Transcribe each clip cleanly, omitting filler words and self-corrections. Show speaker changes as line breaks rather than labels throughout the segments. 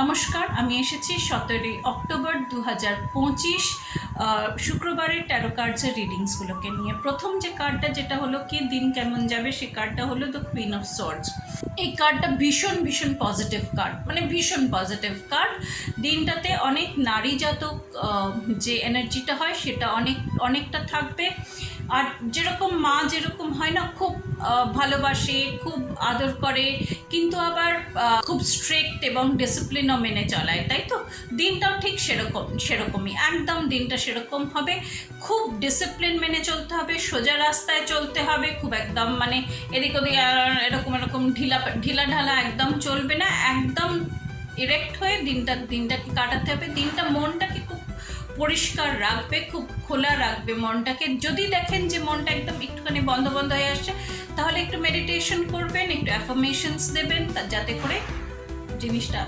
নমস্কার, আমি এসেছি 17 অক্টোবর 2025 শুক্রবারের ট্যারো কার্ডসের রিডিংসগুলোকে নিয়ে। প্রথম যে কার্ডটা যেটা হলো কি দিন কেমন যাবে, সে কার্ডটা হলো দ্য কুইন অফ সোর্ডস। এই কার্ডটা ভীষণ ভীষণ পজিটিভ কার্ড, মানে ভীষণ পজিটিভ কার্ড। দিনটাতে অনেক নারীজাত যে এনার্জিটা হয় সেটা অনেকটা থাকবে। আর যেরকম মা যেরকম হয় না, খুব ভালোবাসে, খুব আদর করে, কিন্তু আবার খুব স্ট্রিক্ট এবং ডিসিপ্লিনও মেনে চলায়, তাই তো? দিনটাও ঠিক সেরকমই একদম দিনটা সেরকম হবে। খুব ডিসিপ্লিন মেনে চলতে হবে, সোজা রাস্তায় চলতে হবে, খুব একদম মানে এদিক ওদিক এরকম ঢিলা ঢালা একদম চলবে না, একদম ইরেক্ট হয়ে দিনটাকে কাটাতে হবে। দিনটা মনটাকে খুব পরিষ্কার রাখবে, খুব খোলা রাখবে মনটাকে। যদি দেখেন যে মনটা একদম একটুখানি বন্ধ হয়ে আসছে, তাহলে একটু মেডিটেশন করবেন, একটু অ্যাফার্মেশনস দেবেন, যাতে করে জিনিসটা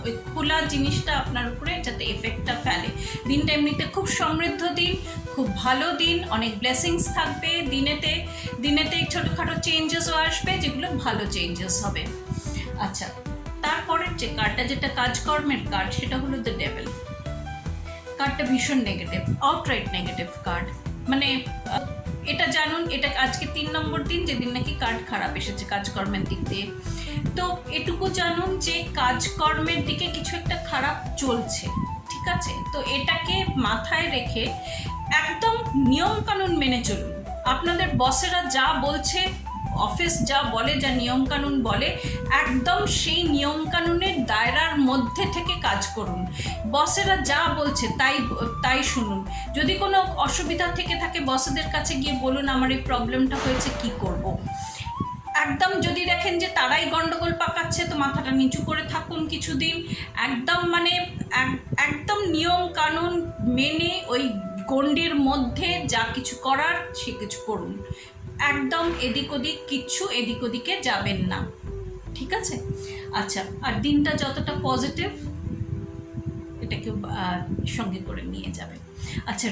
ওই খোলা জিনিসটা আপনার উপরে যাতে এফেক্টটা ফেলে। দিনটা এমনিতে খুব সমৃদ্ধ দিন, খুব ভালো দিন, অনেক ব্লেসিংস থাকবে দিনেতে ছোটোখাটো চেঞ্জেসও আসবে, যেগুলো ভালো চেঞ্জেস হবে। আচ্ছা, তারপরের যে কার্ডটা, যেটা কাজকর্মের কার্ড, সেটা হলো দ্য ডেভিল। কার্ডটা ভীষণ নেগেটিভ, আউটরাইট নেগেটিভ কার্ড। মানে এটা জানুন, এটা আজকে 3 নম্বর দিন যেদিন নাকি কার্ড খারাপ এসেছে কাজকর্মের দিক দিয়ে। তো এটুকু জানুন যে কাজকর্মের দিকে কিছু একটা খারাপ চলছে, ঠিক আছে? তো এটাকে মাথায় রেখে একদম নিয়মকানুন মেনে চলুন। আপনাদের বসেরা যা বলছে, অফিস যা বলে, যা নিয়মকানুন বলে, একদম সেই নিয়মকানুনের দায়রার মধ্যে থেকে কাজ করুন। বসেরা যা বলছে তাই শুনুন। যদি কোনো অসুবিধা থেকে থাকে, বসেদের কাছে গিয়ে বলুন আমার এই প্রবলেমটা হয়েছে, কি করব। একদম যদি দেখেন যে তারাই গন্ডগোল পাকাচ্ছে, তো মাথাটা নিচু করে থাকুন কিছুদিন। একদম নিয়ম কানুন মেনে ওই গণ্ডির মধ্যে যা কিছু করার সে কিছু করুন। একদম এদিক ওদিকে যাবেন না, ঠিক আছে? আচ্ছা, আর দিনটা যতটা পজিটিভ, এটাকে সঙ্গে করে নিয়ে যাবে। আচ্ছা,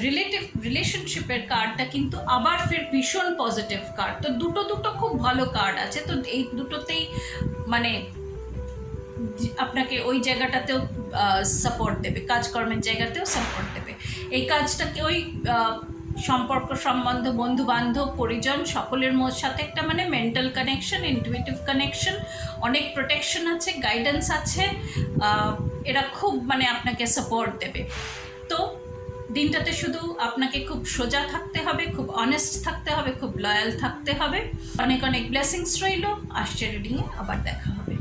রিলেশনশিপের কার্ডটা কিন্তু আবার ফের ভীষণ পজিটিভ কার্ড। তো দুটো খুব ভালো কার্ড আছে। তো এই দুটোতেই মানে আপনাকে ওই জায়গাটাতেও সাপোর্ট দেবে, কাজকর্মের জায়গাতেও সাপোর্ট দেবে। এই কাজটাকে ওই সম্পর্ক সম্বন্ধ, বন্ধু বান্ধব, পরিজন সকলের সাথে একটা মানে মেন্টাল কানেকশন, ইন্টুইটিভ কানেকশন, অনেক প্রোটেকশন আছে, গাইডেন্স আছে। এরা খুব মানে আপনাকে সাপোর্ট দেবে। তো দিনটাতে শুধু আপনাকে খুব সোজা থাকতে হবে, খুব অনেস্ট থাকতে হবে, খুব লয়াল থাকতে হবে। অনেক ব্লেসিংস রইল। আসছে রিডিংয়ে আবার দেখা হবে।